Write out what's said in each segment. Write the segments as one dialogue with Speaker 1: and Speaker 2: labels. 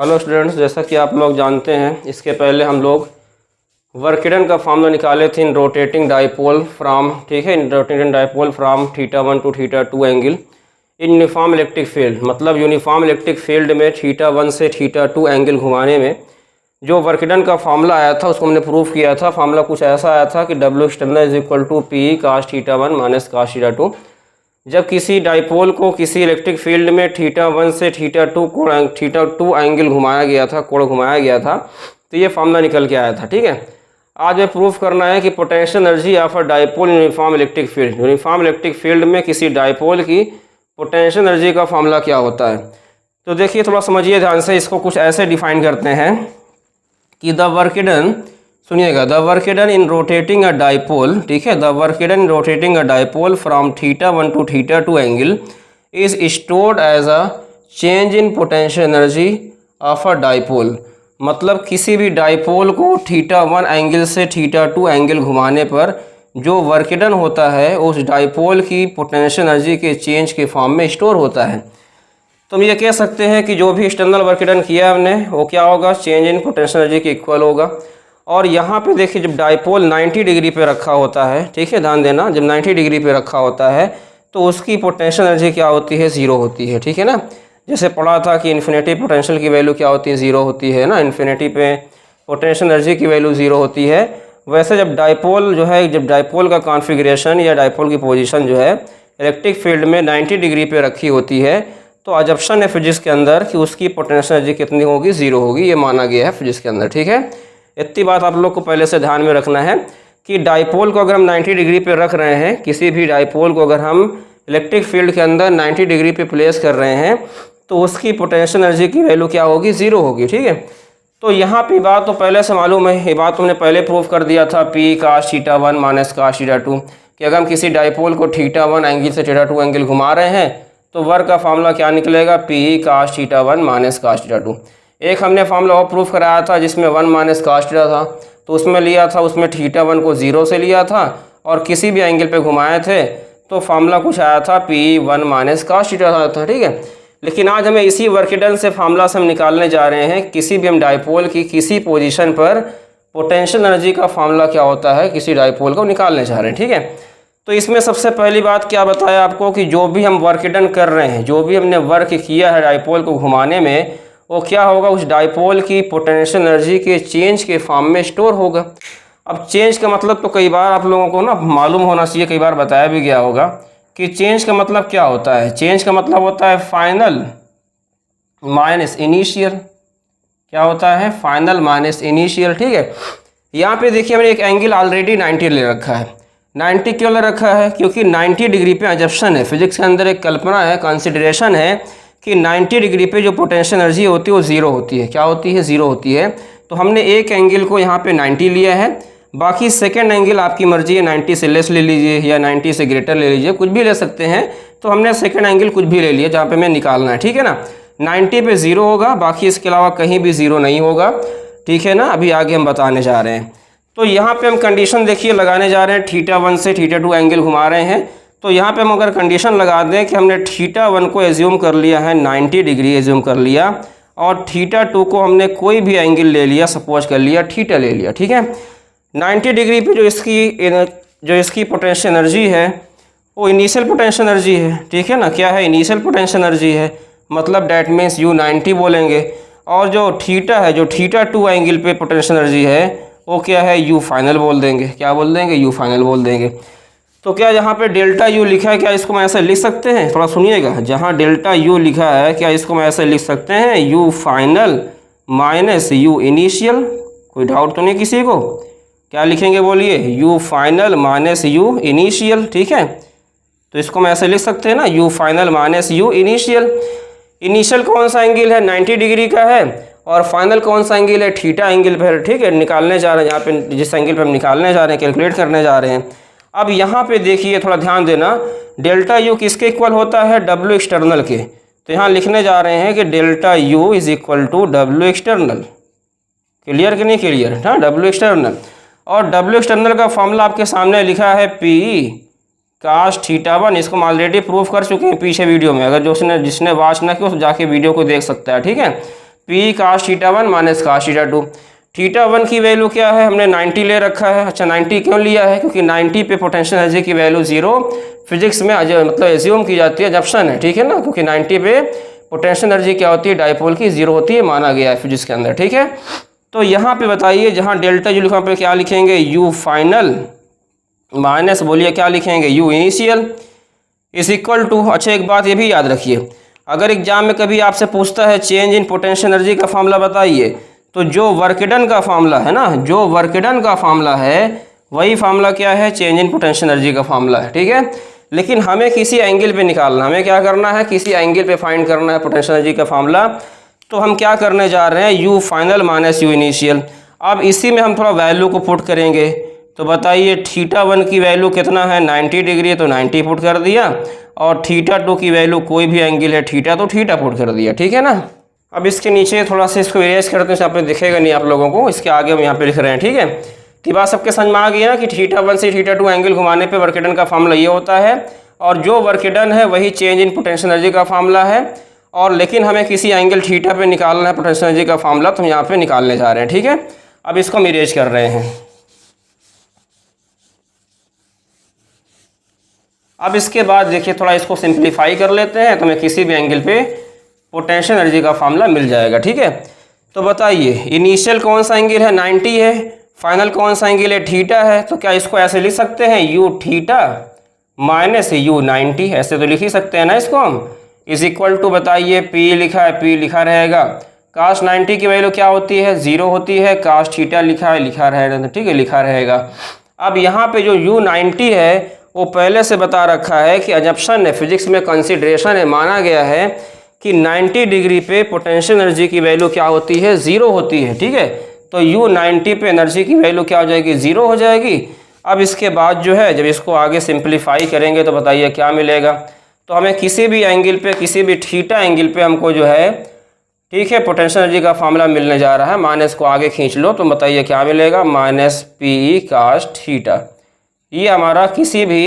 Speaker 1: Hello students, जैसा कि आप लोग जानते हैं इसके पहले हम लोग वर्क डन का फॉर्मूला निकाले थे इन रोटेटिंग डाइपोल फ्राम, ठीक है, in rotating dipole from θ1 to θ2 angle in uniform electric field. मतलब यूनिफॉर्म इलेक्ट्रिक फील्ड में θ1 से θ2 एंगल घुमाने में जो वर्क डन का फॉर्मूला आया था उसको हमने प्रूफ किया था। फॉर्मूला कुछ ऐसा आया था कि W external is equal to P cos θ1 minus cos θ2। जब किसी डाइपोल को किसी इलेक्ट्रिक फील्ड में θ1 से θ2 एंगल घुमाया गया था, कोण घुमाया गया था, तो ये फॉर्मूला निकल के आया था। ठीक है, आज हमें प्रूफ करना है कि potential energy of a dipole uniform electric field, uniform electric field में किसी डाइपोल की पोटेंशियल एनर्जी का फॉर्मूला क्या होता है। तो देखिए, थोड़ा समझिए ध्यान से। इसको कुछ ऐसे डिफाइन करते हैं कि द वर्क डन, सुनिएगा, the work done in rotating a dipole, ठीक है, the work done in rotating a dipole from θ1 to θ2 angle is stored as a change in potential energy of a dipole. मतलब किसी भी dipole को θ1 angle से θ2 angle घुमाने पर जो वर्क डन होता है उस डाइपोल की पोटेंशियल एनर्जी के चेंज के फॉर्म में स्टोर होता है। तो हम ये कह सकते हैं कि जो भी एक्सटर्नल वर्क डन किया हमने वो क्या होगा, चेंज इन पोटेंशियल एनर्जी के इक्वल होगा। और यहाँ पे देखिए, जब डाइपोल 90 डिग्री पे रखा होता है, ठीक है, ध्यान देना, जब 90 डिग्री पे रखा होता है तो उसकी पोटेंशियल एनर्जी क्या होती है, ज़ीरो होती है। ठीक है ना, जैसे पढ़ा था कि इन्फिनिटी पोटेंशियल की वैल्यू क्या होती है, ज़ीरो होती है ना, इन्फिनिटी पे पोटेंशियल एनर्जी की वैल्यू ज़ीरो होती है। वैसे जब डाइपोल जो है, जब डाइपोल का कॉन्फ़िगरेशन या डाइपोल की पोजीशन जो है इलेक्ट्रिक फील्ड में 90 डिग्री पे रखी होती है, तो अजम्पशन है फिजिक्स के अंदर कि उसकी पोटेंशियल एनर्जी कितनी होगी, ज़ीरो होगी, ये माना गया है फिजिक्स के अंदर। ठीक है, इतनी बात आप लोग को पहले से ध्यान में रखना है कि डाइपोल को अगर हम 90 डिग्री पे रख रहे हैं, किसी भी डाइपोल को अगर हम इलेक्ट्रिक फील्ड के अंदर 90 डिग्री पे प्लेस कर रहे हैं तो उसकी पोटेंशियल एनर्जी की वैल्यू क्या होगी, ज़ीरो होगी। ठीक है, तो यहाँ पे बात तो पहले से मालूम है, ये बात तुमने पहले प्रूफ कर दिया था P cos θ1 माइनस cos θ2 कि अगर हम किसी डाइपोल को θ1 एंगल से θ2 एंगल घुमा रहे हैं तो वर्क का फार्मूला क्या निकलेगा, P cos θ1 माइनस cos θ2। एक हमने फार्मूला और प्रूफ कराया था जिसमें 1 माइनस cos θ था, तो उसमें लिया था, उसमें θ1 को 0 से लिया था और किसी भी एंगल पे घुमाए थे तो फार्मूला कुछ आया था P1 माइनस cos θ था। ठीक है, लेकिन आज हमें इसी वर्क डन से फार्मूला से हम निकालने जा रहे हैं किसी भी हम डाइपोल की किसी पोजीशन पर पोटेंशियल एनर्जी का फार्मूला क्या होता है, किसी डाइपोल को निकालने जा रहे हैं। ठीक है, तो इसमें सबसे पहली बात क्या बताया आपको कि जो भी हम वर्क डन कर रहे हैं, जो भी हमने वर्क किया है डाइपोल को घुमाने में, वो क्या होगा, उस डाइपोल की पोटेंशियल एनर्जी के चेंज के फॉर्म में स्टोर होगा। अब चेंज का मतलब तो कई बार आप लोगों को ना मालूम होना चाहिए, कई बार बताया भी गया होगा कि चेंज का मतलब क्या होता है। चेंज का मतलब होता है फाइनल माइनस इनिशियल। क्या होता है, फाइनल माइनस इनिशियल। ठीक है, यहाँ पे देखिए हमने एक एंगल ऑलरेडी 90 ले रखा है। 90 क्यों ले रखा है, क्योंकि 90 डिग्री पे अजम्पशन है, फिजिक्स के अंदर एक कल्पना है, कंसिडरेशन है कि 90 डिग्री पे जो पोटेंशियल एनर्जी होती है वो ज़ीरो होती है। क्या होती है, ज़ीरो होती है। तो हमने एक एंगल को यहाँ पे 90 लिया है, बाकी सेकंड एंगल आपकी मर्जी है, 90 से लेस ले लीजिए या 90 से ग्रेटर ले लीजिए, कुछ भी ले सकते हैं। तो हमने सेकंड एंगल कुछ भी ले लिया जहाँ पे हमें निकालना है। ठीक है ना, 90 पे 0 होगा, बाकी इसके अलावा कहीं भी 0 नहीं होगा। ठीक है ना, अभी आगे हम बताने जा रहे हैं। तो यहाँ पे हम कंडीशन देखिए लगाने जा रहे हैं, θ1 से θ2 एंगल घुमा रहे हैं। तो यहाँ पे हम अगर कंडीशन लगा दें कि हमने θ1 को एज्यूम कर लिया है 90 डिग्री एज्यूम कर लिया और θ2 को हमने कोई भी एंगल ले लिया, सपोज कर लिया θ ले लिया। ठीक है, 90 डिग्री पे जो इसकी पोटेंशियल एनर्जी है वो इनिशियल पोटेंशियल एनर्जी है। ठीक है ना, क्या है, इनिशियल पोटेंशियल एनर्जी है, मतलब डैट मीन्स U90 बोलेंगे। और जो θ है, जो θ2 एंगल पे पोटेंशियल एनर्जी है वो क्या है, U फाइनल बोल देंगे। क्या बोल देंगे, U फाइनल बोल देंगे। तो क्या यहाँ पे डेल्टा U लिखा है, क्या इसको मैं ऐसे लिख सकते हैं, थोड़ा सुनिएगा, जहाँ डेल्टा U लिखा है क्या इसको मैं ऐसे लिख सकते हैं, U final minus U initial. कोई डाउट तो नहीं किसी को, क्या लिखेंगे बोलिए, U final minus U initial. ठीक है, तो इसको मैं ऐसे लिख सकते हैं ना, U final minus U initial. Initial कौन सा एंगल है, 90 डिग्री का है, और फाइनल कौन सा एंगल है, θ एंगल पे है। ठीक है, निकालने जा रहे हैं यहाँ पे, जिस एंगल पे हम निकालने जा रहे हैं, कैलकुलेट करने जा रहे हैं। अब यहाँ पे देखिए, थोड़ा ध्यान देना, डेल्टा U किसके इक्वल होता है, W एक्सटर्नल के। तो यहाँ लिखने जा रहे हैं कि delta U is equal to W external. Clear कि नहीं क्लियर, हाँ, W एक्सटर्नल। और W एक्सटर्नल का फॉर्मूला आपके सामने लिखा है P cos θ1। इसको हम ऑलरेडी प्रूफ कर चुके हैं पीछे वीडियो में, अगर जिसने वॉच ना किया तो जाके वीडियो को देख सकता है। ठीक है, पी काश थीटा 1 माइनस काश थीटा 2। थीटा 1 की वैल्यू क्या है, हमने 90 ले रखा है। अच्छा 90 क्यों लिया है, क्योंकि 90 पे पोटेंशियल एनर्जी की वैल्यू 0 फिजिक्स में मतलब एज्यूम की जाती है, जंक्शन है, ठीक है ना, क्योंकि 90 पे पोटेंशियल एनर्जी क्या होती है, डायपोल की 0 होती है, माना गया है फिजिक्स के अंदर, ठीक है। तो यहाँ पे बताइए, जहाँ डेल्टा यू लिखा पे क्या लिखेंगे, यू फाइनल माइनस बोलिए क्या लिखेंगे, U initial is equal to. अच्छा एक बात ये भी याद रखिए, अगर एग्जाम में कभी आपसे पूछता है चेंज इन पोटेंशियल एनर्जी का फॉर्मूला बताइए, तो जो वर्क डन का फॉर्मूला है ना, जो वर्क डन का फॉर्मूला है वही फॉर्मूला क्या है, चेंज इन पोटेंशियल एनर्जी का फॉर्मूला है, ठीक है। लेकिन हमें किसी एंगल पे निकालना, हमें क्या करना है, किसी एंगल पे फाइंड करना है पोटेंशियल एनर्जी का फॉर्मूला। तो हम क्या करने जा रहे हैं, you final minus you initial. अब इसी में हम थोड़ा वैल्यू को पुट करेंगे, तो बताइए थीटा 1 की वैल्यू कितना है, 90 डिग्री, तो 90 पुट कर दिया, और थीटा 2 की वैल्यू कोई भी एंगल है थीटा, तो थीटा पुट कर दिया, ठीक है ना। अब इसके नीचे थोड़ा सा इसको इरेज करते हैं, यहाँ पे दिखेगा नहीं आप लोगों को, इसके आगे हम यहाँ पे लिख रहे हैं, ठीक है। तो बात सबके समझ में आ गई ना कि थीटा 1 से थीटा 2 एंगल घुमाने पे वर्क डन का फॉर्मूला ये होता है, और जो वर्क डन है वही चेंज इन पोटेंशियल एनर्जी का फॉर्मूला है। और लेकिन हमें किसी एंगल थीटा पे निकालना है पोटेंशियल एनर्जी का फॉर्मूला, तो हम यहाँ पे निकालने जा रहे हैं, ठीक है। अब इसको हम इरेज कर रहे हैं। अब इसके बाद देखिए थोड़ा इसको सिंप्लीफाई कर लेते हैं, तो हमें किसी भी एंगल पे पोटेंशियल एनर्जी का फॉर्मूला मिल जाएगा, ठीक है। तो बताइए इनिशियल कौन सा एंगल है, 90 है, फाइनल कौन सा एंगल है, थीटा है। तो क्या इसको ऐसे लिख सकते हैं, यू थीटा माइनस यू 90, ऐसे तो लिख ही सकते हैं ना इसको हम, इज इक्वल टू बताइए पी लिखा है, पी लिखा रहेगा, काश 90 की वैल्यू क्या होती है, 0 होती है, काश थीटा लिखा है, लिखा रहेगा, ठीक है, लिखा रहेगा। अब यहाँ पे जो यू 90 है वो पहले से बता रखा है कि अजम्पशन है, फिजिक्स में कंसिडरेशन है, माना गया है कि 90 डिग्री पे पोटेंशियल एनर्जी की वैल्यू क्या होती है, 0 होती है, ठीक है। तो यू 90 पे एनर्जी की वैल्यू क्या हो जाएगी, 0 हो जाएगी। अब इसके बाद जो है जब इसको आगे सिंप्लीफाई करेंगे तो बताइए क्या मिलेगा। तो हमें किसी भी एंगल पे, किसी भी थीटा एंगल पे हमको जो है, ठीक है, पोटेंशियल एनर्जी का फॉर्मूला मिलने जा रहा है। माइनस को आगे खींच लो तो बताइए क्या मिलेगा, माइनस पी काश थीटा। ये हमारा किसी भी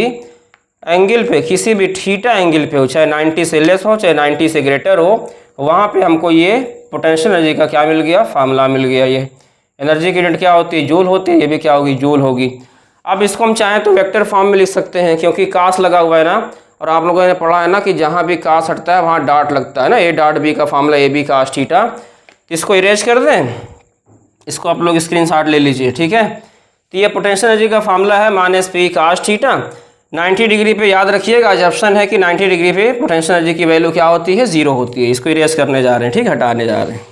Speaker 1: एंगल पे, किसी भी थीटा एंगल पे हो, चाहे 90 से लेस हो चाहे 90 से ग्रेटर हो, वहाँ पे हमको ये पोटेंशियल एनर्जी का क्या मिल गया, फार्मूला मिल गया। ये एनर्जी की यूनिट क्या होती है, जूल होती है, ये भी क्या होगी, जूल होगी। अब इसको हम चाहें तो वेक्टर फॉर्म में लिख सकते हैं, क्योंकि काश लगा हुआ है ना, और आप लोगों ने पढ़ा है ना कि जहाँ भी काश हटता है वहाँ डॉट लगता है ना, ए डॉट बी का formula A B cos theta. इसको इरेज कर दें, इसको आप लोग स्क्रीनशॉट ले लीजिए, ठीक है। तो ये पोटेंशियल एनर्जी का फार्मूला है माइनस पी काश थीटा। 90 डिग्री पे याद रखिएगा, आज ऑप्शन है कि 90 डिग्री पे पोटेंशियल एनर्जी की वैल्यू क्या होती है, 0 होती है। इसको इरेज करने जा रहे हैं, ठीक, हटाने जा रहे हैं।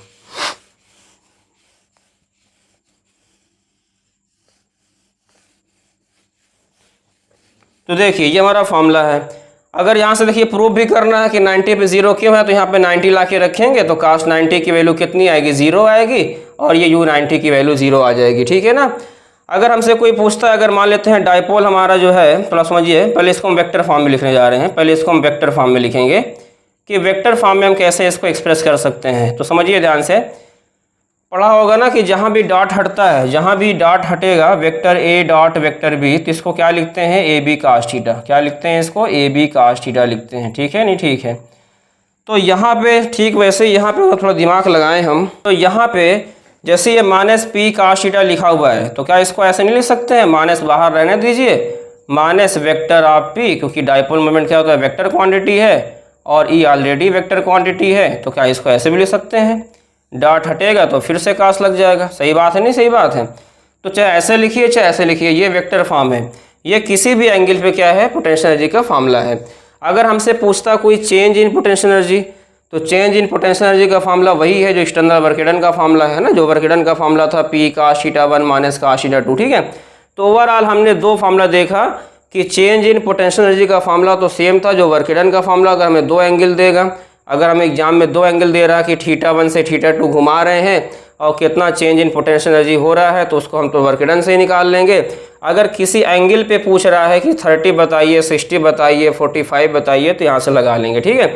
Speaker 1: तो देखिए ये हमारा फार्मूला है। अगर यहाँ से देखिए प्रूफ भी करना है कि 90 पे 0 क्यों है, तो यहाँ पे 90 ला के रखेंगे तो काश 90 की वैल्यू कितनी आएगी, 0 आएगी, और ये यू 90 की वैल्यू 0 आ जाएगी, ठीक है ना। अगर हमसे कोई पूछता है, अगर मान लेते हैं डायपोल हमारा जो है, प्लस समझिए, पहले इसको हम वेक्टर फॉर्म में लिखने जा रहे हैं। पहले इसको हम वेक्टर फॉर्म में लिखेंगे कि वेक्टर फॉर्म में हम कैसे इसको एक्सप्रेस कर सकते हैं। तो समझिए ध्यान से, पढ़ा होगा ना कि जहाँ भी डॉट हटता है, जहाँ भी डॉट हटेगा, vector A dot vector B, तो इसको क्या लिखते हैं, ए बी काश थीटा। क्या लिखते हैं इसको, ए बी काश थीटा लिखते हैं, ठीक है, नहीं ठीक है। तो यहाँ पे ठीक वैसे यहाँ पे थोड़ा दिमाग लगाएं हम, तो यहाँ पे जैसे ये माइनस पी काश थीटा लिखा हुआ है, तो क्या इसको ऐसे नहीं लिख सकते हैं, माइनस बाहर रहने दीजिए, माइनस वेक्टर ऑफ पी, क्योंकि डायपोल मोमेंट क्या होता है, वेक्टर क्वांटिटी है, और ई ऑलरेडी वेक्टर क्वांटिटी है, तो क्या इसको ऐसे भी लिख सकते हैं। डॉट हटेगा तो फिर से काश लग जाएगा, सही बात है, नहीं सही बात है। तो चाहे ऐसे लिखिए चाहे ऐसे लिखिए, ये वेक्टर फॉर्म है, ये किसी भी एंगल पे क्या है, पोटेंशियल एनर्जी का फार्मूला है। अगर हमसे पूछता कोई चेंज इन पोटेंशियल एनर्जी, तो चेंज इन पोटेंशियल एनर्जी का फार्मूला वही है जो एक्सटर्नल वर्क डन का फार्मूला है ना, जो वर्क डन का फार्मूला था पी काश थीटा 1 माइनस काश थीटा 2, ठीक है। तो ओवरऑल हमने दो फार्मूला देखा कि चेंज इन पोटेंशियल एनर्जी का फार्मूला तो सेम था जो वर्क डन का फार्मूला, अगर हमें दो एंगल देगा, अगर हम एग्जाम में दो एंगल दे रहा है कि थीटा 1 से थीटा 2 घुमा रहे हैं और कितना चेंज इन पोटेंशियल एनर्जी हो रहा है, तो उसको हम तो वर्क डन से ही निकाल लेंगे। अगर किसी एंगल पे पूछ रहा है कि 30 बताइए, 60 बताइए, 45 बताइए, तो यहाँ से लगा लेंगे, ठीक है।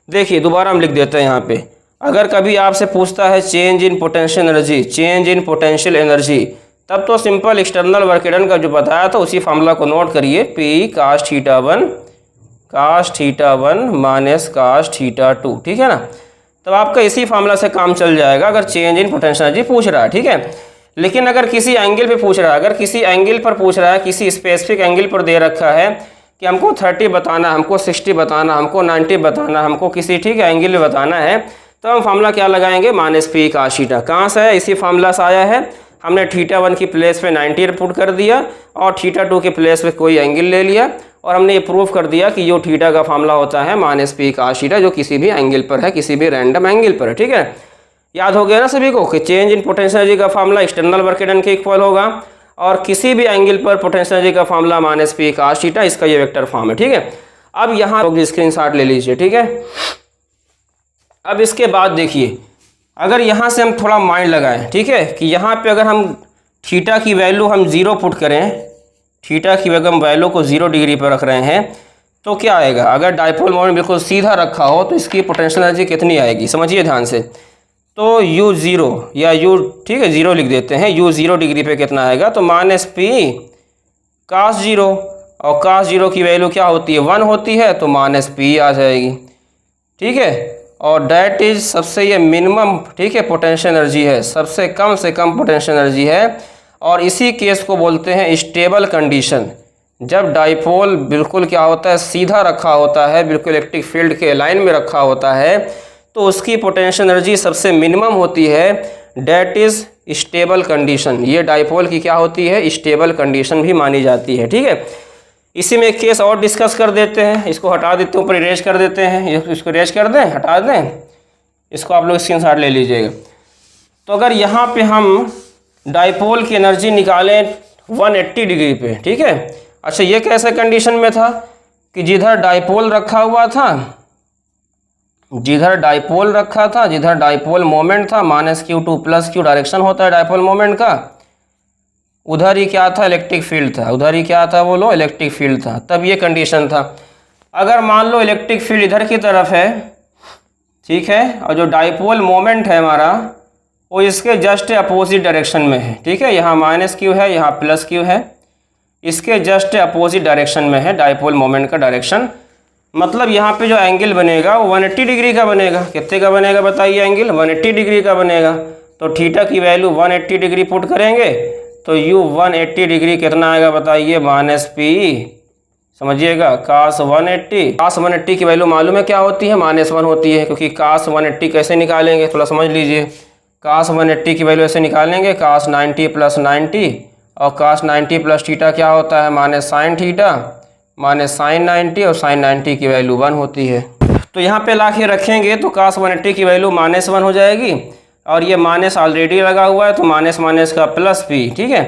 Speaker 1: देखिए दोबारा हम लिख देते हैं यहाँ पे, अगर कभी आपसे पूछता है change in potential energy, change in potential energy, तब तो सिंपल एक्सटर्नल वर्क डन का जो बताया था उसी फार्मूला को नोट करिए, पी काश थीटा 1 माइनस काश थीटा 2, ठीक है ना। तो आपका इसी फार्मूला से काम चल जाएगा अगर चेंज इन पोटेंशियल एनर्जी पूछ रहा है, ठीक है। लेकिन अगर किसी एंगल पे पूछ रहा है, अगर किसी एंगल पर पूछ रहा है, किसी स्पेसिफिक एंगल पर दे रखा है कि हमको 30 बताना, हमको 60 बताना, हमको 90 बताना, हमको किसी ठीक एंगल में बताना है, तो हम फार्मूला क्या लगाएंगे, माइनस पी cos थीटा। कहाँ से है, इसी फार्मूला से आया है। हमने θ1 की प्लेस पे 90 पुट कर दिया और θ2 के प्लेस पे कोई एंगल ले लिया और हमने ये प्रूफ कर दिया कि जो थीटा का फार्मूला होता है माइनस पी cos थीटा, जो किसी भी एंगल पर है, किसी भी रैंडम एंगल पर है, ठीक है। याद हो गया ना सभी को कि चेंज इन पोटेंशियल एनर्जी का फार्मूला एक्सटर्नल वर्क डन के इक्वल होगा और किसी भी एंगल पर पोटेंशियल एनर्जी का formula minus P cos theta, इसका ये वेक्टर फॉर्म है, ठीक है। अब यहाँ लोग स्क्रीनशॉट ले लीजिए, ठीक है। अब इसके बाद देखिए, अगर यहाँ से हम थोड़ा माइंड लगाएं, ठीक है, कि यहाँ पे अगर हम थीटा की वैल्यू हम 0 पुट करें, थीटा की अगर हम वैल्यू को 0 डिग्री पर रख रहे हैं तो क्या आएगा। अगर डाइपोल मोमेंट बिल्कुल सीधा रखा हो तो इसकी पोटेंशियल एनर्जी कितनी आएगी, समझिए ध्यान से। तो u0 या u, ठीक है, 0 लिख देते हैं, u0 डिग्री पे कितना आएगा, तो माइनस पी cos 0, और cos 0 की वैल्यू क्या होती है, 1 होती है, तो माइनस पी आ जाएगी, ठीक है। और डैट इज सबसे ये मिनिमम, ठीक है, पोटेंशियल एनर्जी है, सबसे कम से कम पोटेंशियल एनर्जी है। और इसी केस को बोलते हैं स्टेबल कंडीशन। जब डाइपोल बिल्कुल क्या होता है, सीधा रखा होता है, बिल्कुल इलेक्ट्रिक फील्ड के लाइन में रखा होता है, तो उसकी पोटेंशियल एनर्जी सबसे मिनिमम होती है, डैट इज स्टेबल कंडीशन। ये डाइपोल की क्या होती है, स्टेबल कंडीशन भी मानी जाती है, ठीक है। इसी में एक केस और डिस्कस कर देते हैं, इसको हटा देते हैं, ऊपर इरेज कर देते हैं, इसको इरेज कर दें, हटा दें, इसको आप लोग स्क्रीनशॉट ले लीजिएगा। तो अगर यहाँ पे हम डाइपोल की एनर्जी निकालें 180 डिग्री पे, ठीक है। अच्छा, ये कैसे कंडीशन में था कि जिधर डाइपोल रखा हुआ था, जिधर डाइपोल मोमेंट था -q2 + q डायरेक्शन होता है डाइपोल मोमेंट का, उधर ही क्या था, इलेक्ट्रिक फील्ड था, उधर ही क्या था, बोलो, इलेक्ट्रिक फील्ड था। तब ये कंडीशन था। अगर मान लो इलेक्ट्रिक फील्ड इधर की तरफ है, ठीक है, और जो डाइपोल मोमेंट है हमारा वो इसके जस्ट अपोजिट डायरेक्शन में है, ठीक है। यहाँ -q है, यहाँ +q है, इसके जस्ट अपोजिट डायरेक्शन में है डाइपोल मोमेंट का डायरेक्शन। मतलब यहाँ पे जो एंगल बनेगा वो 180 डिग्री का बनेगा। कितने का बनेगा बताइए, एंगल 180 डिग्री का बनेगा। तो थीटा की वैल्यू 180 डिग्री पुट करेंगे तो u 180 डिग्री कितना आएगा बताइए, -p, समझिएगा, cos 180 की वैल्यू मालूम है क्या होती है, -1 होती है, क्योंकि cos 180 कैसे निकालेंगे, थोड़ा समझ लीजिए। cos 180 की वैल्यू ऐसे निकालेंगे, cos 90 + 90, और cos 90 + थीटा क्या होता है, -sin थीटा, -sin 90, और sin 90 की वैल्यू 1 होती है। तो यहाँ पे ला के रखेंगे तो cos 180 की वैल्यू -1 हो जाएगी, और ये माइनस ऑलरेडी लगा हुआ है तो माइनस माइनस का +p, ठीक है।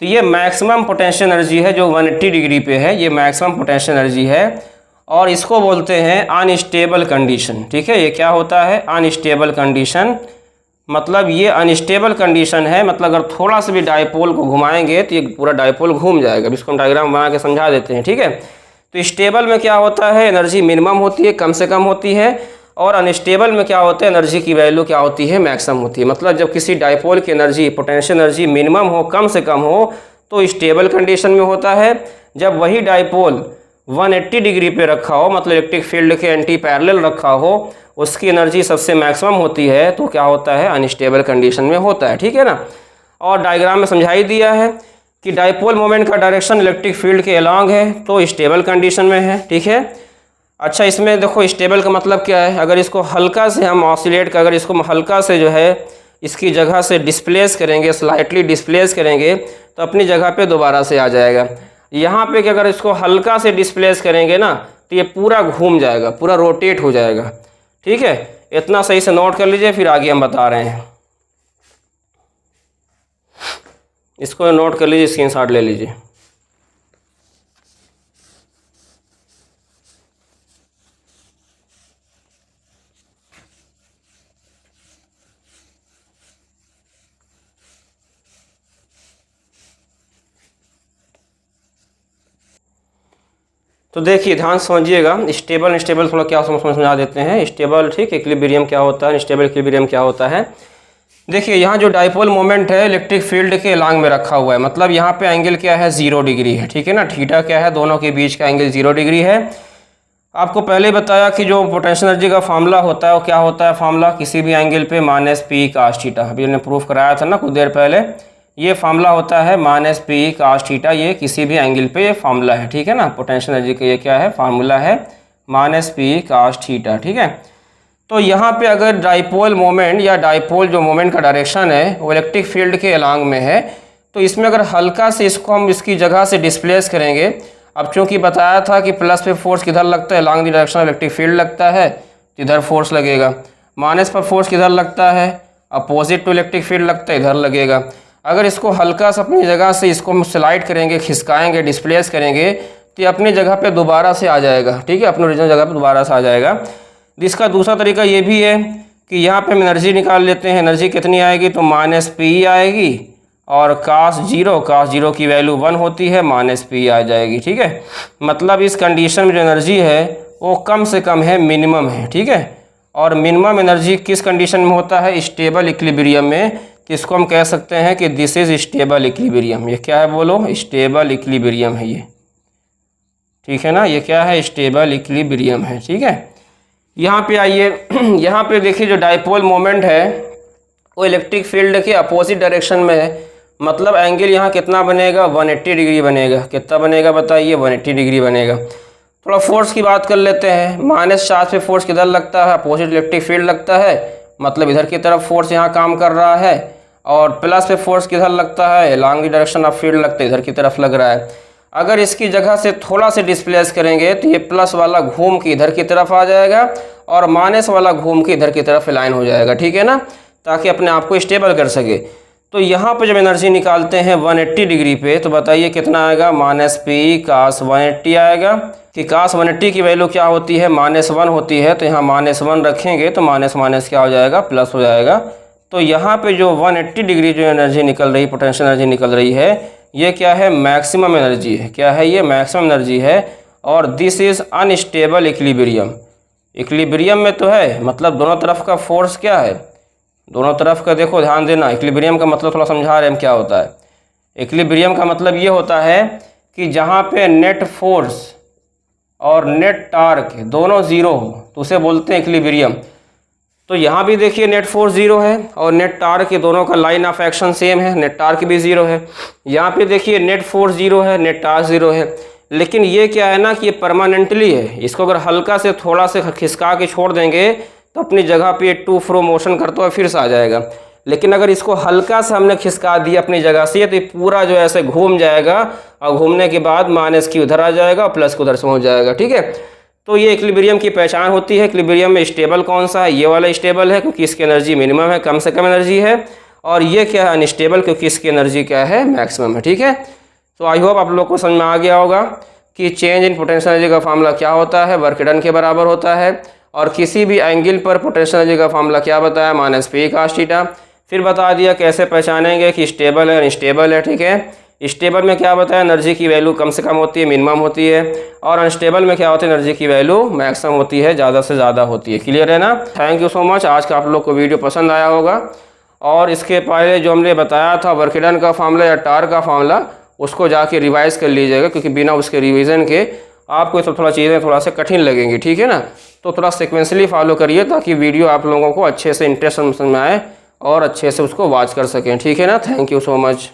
Speaker 1: तो ये मैक्सिमम पोटेंशियल एनर्जी है जो 180 डिग्री पे है, ये मैक्सिमम पोटेंशियल एनर्जी है, और इसको बोलते हैं अनस्टेबल कंडीशन, ठीक है। ये क्या होता है, अनस्टेबल कंडीशन। मतलब ये अनस्टेबल कंडीशन है, मतलब अगर थोड़ा सा भी डाइपोल को घुमाएंगे तो ये पूरा डाइपोल घूम जाएगा। अब इसको हम डायग्राम बना के समझा देते हैं, ठीक है। तो स्टेबल में क्या होता है, एनर्जी मिनिमम होती है, कम से कम होती है, और अनस्टेबल में क्या होता है, एनर्जी की वैल्यू क्या होती है, मैक्सिमम होती है। मतलब जब किसी डाइपोल की एनर्जी, पोटेंशियल एनर्जी मिनिमम हो, कम से कम हो, तो स्टेबल कंडीशन में होता है। जब वही डाइपोल 180 डिग्री पे रखा हो, मतलब इलेक्ट्रिक फील्ड के एंटी पैरेलल रखा हो, उसकी एनर्जी सबसे मैक्सिमम होती है, तो क्या होता है, अनस्टेबल कंडीशन में होता है, ठीक है ना। और डायग्राम में समझा ही दिया है कि डाइपोल मोमेंट का डायरेक्शन इलेक्ट्रिक फील्ड के अलॉन्ग है, तो स्टेबल कंडीशन में है, ठीक है। अच्छा, इसमें देखो स्टेबल का मतलब क्या है, अगर इसको हल्का से हम ऑसिलेट का, अगर इसको हल्का से जो है इसकी जगह से डिस्प्लेस करेंगे, स्लाइटली डिस्प्लेस करेंगे, तो अपनी जगह पे दोबारा से आ जाएगा। यहाँ पे कि अगर इसको हल्का से डिस्प्लेस करेंगे ना तो ये पूरा घूम जाएगा, पूरा रोटेट हो जाएगा, ठीक है। इतना सही से नोट कर लीजिए, फिर आगे हम बता रहे हैं। इसको नोट कर लीजिए, स्क्रीनशॉट ले लीजिए। तो देखिए ध्यान समझिएगा, स्टेबल अनस्टेबल थोड़ा क्या समझा देते हैं। स्टेबल, ठीक, इक्विलिब्रियम क्या होता है, अनस्टेबल इक्विलिब्रियम क्या होता है। देखिए यहाँ जो डाइपोल मोमेंट है इलेक्ट्रिक फील्ड के अलॉन्ग में रखा हुआ है, मतलब यहाँ पे एंगल क्या है, 0 डिग्री है, ठीक है ना। थीटा क्या है, दोनों के बीच का एंगल 0 डिग्री है। आपको पहले ही बताया कि जो पोटेंशियल एनर्जी का फार्मूला होता है वो क्या होता है, फार्मूला किसी भी एंगल पे माइनस पी कास थीटा, अभी हमने प्रूफ कराया था ना कुछ देर पहले। ये फार्मूला होता है माइनस पी कास थीटा, ये किसी भी एंगल पे ये फार्मूला है, ठीक है ना। पोटेंशियल एनर्जी का ये क्या है, फार्मूला है माइनस पी कास थीटा, ठीक है। तो यहाँ पे अगर डाइपोल मोमेंट या डाइपोल जो मोमेंट का डायरेक्शन है वो इलेक्ट्रिक फील्ड के अलांग में है, तो इसमें अगर हल्का से इसको हम इसकी जगह से डिस्प्लेस करेंगे, अब चूंकि बताया था कि प्लस पे फोर्स किधर लगता है, along the direction electric field लगता है, तो इधर फोर्स लगेगा। माइनस पर फोर्स किधर लगता है, अपोजिट टू इलेक्ट्रिक फील्ड लगता है, इधर लगेगा। अगर इसको हल्का सा अपनी जगह से इसको हम स्लाइड करेंगे, खिसकाएंगे, डिस्प्लेस करेंगे, तो ये अपनी जगह पे दोबारा से आ जाएगा, ठीक है, अपने ओरिजिनल जगह पे दोबारा से आ जाएगा। इसका दूसरा तरीका ये भी है कि यहाँ पे हम एनर्जी निकाल लेते हैं, एनर्जी कितनी आएगी, तो माइनस पी आएगी, और कास जीरो की वैल्यू 1 होती है, माइनस पी आ जाएगी, ठीक है। मतलब इस कंडीशन में जो एनर्जी है वो कम से कम है, मिनिमम है, ठीक है। और मिनिमम एनर्जी किस कंडीशन में होता है, स्टेबल इक्विलिब्रियम में, किसको हम कह सकते हैं कि दिस इज स्टेबल इक्विलिब्रियम। ये क्या है बोलो, स्टेबल इक्विलिब्रियम है ये, ठीक है ना, ये क्या है, स्टेबल इक्विलिब्रियम है, ठीक है। यहाँ पे आइए, यहाँ पे देखिए जो डाइपोल मोमेंट है वो इलेक्ट्रिक फील्ड के अपोजिट डायरेक्शन में है, मतलब एंगल यहाँ कितना बनेगा, 180 डिग्री बनेगा। कितना बनेगा बताइए, 180 डिग्री बनेगा। थोड़ा फोर्स की बात कर लेते हैं, माइनस चार्ज पे फोर्स किधर लगता है, अपोजिट इलेक्ट्रिक फील्ड लगता है, मतलब इधर की तरफ फोर्स यहाँ काम कर रहा है, और प्लस पे फोर्स किधर लगता है, along the direction of field लगता है, इधर की तरफ लग रहा है। अगर इसकी जगह से थोड़ा से डिस्प्लेस करेंगे तो ये प्लस वाला घूम के इधर की तरफ आ जाएगा, और माइनस वाला घूम के इधर की तरफ अलाइन हो जाएगा, ठीक है ना, ताकि अपने आप को स्टेबल कर सके। तो यहाँ पे जब एनर्जी निकालते हैं 180 डिग्री पे, तो बताइए कितना आएगा, माइनस पी कास 180 आएगा। कि कास 180 की वैल्यू क्या होती है, -1 होती है, तो यहाँ -1 रखेंगे तो माइनस माइनस क्या हो जाएगा, प्लस हो जाएगा। तो यहाँ पे जो 180 डिग्री जो एनर्जी निकल रही, पोटेंशियल एनर्जी निकल रही है, ये क्या है, मैक्सिमम एनर्जी है। क्या है ये, मैक्सिमम एनर्जी है। और this is unstable equilibrium. Equilibrium में तो है, मतलब दोनों तरफ का फोर्स क्या है, दोनों तरफ का देखो, ध्यान देना। इक्विलिब्रियम का मतलब थोड़ा समझा रहे हैं क्या होता है। इक्विलिब्रियम का मतलब ये होता है कि जहाँ पे नेट फोर्स और नेट टार्क दोनों ज़ीरो हो तो उसे बोलते हैं इक्विलिब्रियम। तो यहाँ भी देखिए नेट फोर्स ज़ीरो है और नेट टार्क के दोनों का लाइन ऑफ एक्शन सेम है, नेट टार्क भी ज़ीरो है। यहाँ पे देखिए नेट फोर्स ज़ीरो है, नेट टार्क ज़ीरो है। लेकिन ये क्या है ना कि ये परमानेंटली है, इसको अगर हल्का से थोड़ा से खिसका के छोड़ देंगे तो अपनी जगह पे टू फ्रो मोशन करते हुए फिर से आ जाएगा। लेकिन अगर इसको हल्का सा हमने खिसका दिया अपनी जगह से तो ये पूरा जो ऐसे घूम जाएगा, और घूमने के बाद माइनस की उधर आ जाएगा और प्लस को उधर से पहुँच जाएगा, ठीक है। तो ये इक्विलिब्रियम की पहचान होती है। इक्विलिब्रियम में स्टेबल कौन सा है, ये वाला स्टेबल है क्योंकि इसकी एनर्जी मिनिमम है, कम से कम एनर्जी है। और ये क्या है, अनस्टेबल, क्योंकि इसकी एनर्जी क्या है, मैक्सिमम है, ठीक है। तो आई होप आप लोग को समझ में आ गया होगा कि चेंज इन पोटेंशियल एनर्जी का फार्मूला क्या होता है, वर्क डन के बराबर होता है। और किसी भी एंगल पर पोटेंशियल एनर्जी का फार्मूला क्या बताया, माइनस पी कास थीटा। फिर बता दिया कैसे पहचानेंगे कि स्टेबल है अनस्टेबल है, ठीक है। स्टेबल में क्या बताया, एनर्जी की वैल्यू कम से कम होती है, मिनिमम होती है। और अनस्टेबल में क्या होता है, एनर्जी की वैल्यू मैक्सिमम होती है, ज़्यादा से ज़्यादा होती है। क्लियर है ना। Thank you so much. आज का आप लोग को वीडियो पसंद आया होगा। और इसके पहले जो हमने बताया था वर्क डन का फार्मूला या टार्क का फार्मूला, उसको जाके रिवाइज कर लीजिएगा, क्योंकि बिना उसके रिवीजन के आपको ये सब थोड़ा चीज़ें थोड़ा से कठिन लगेंगी, ठीक है ना। तो थोड़ा सिक्वेंसली फॉलो करिए ताकि वीडियो आप लोगों को अच्छे से इंटरेस्ट समझ में आए और अच्छे से उसको वॉच कर सकें, ठीक है ना। Thank you so much.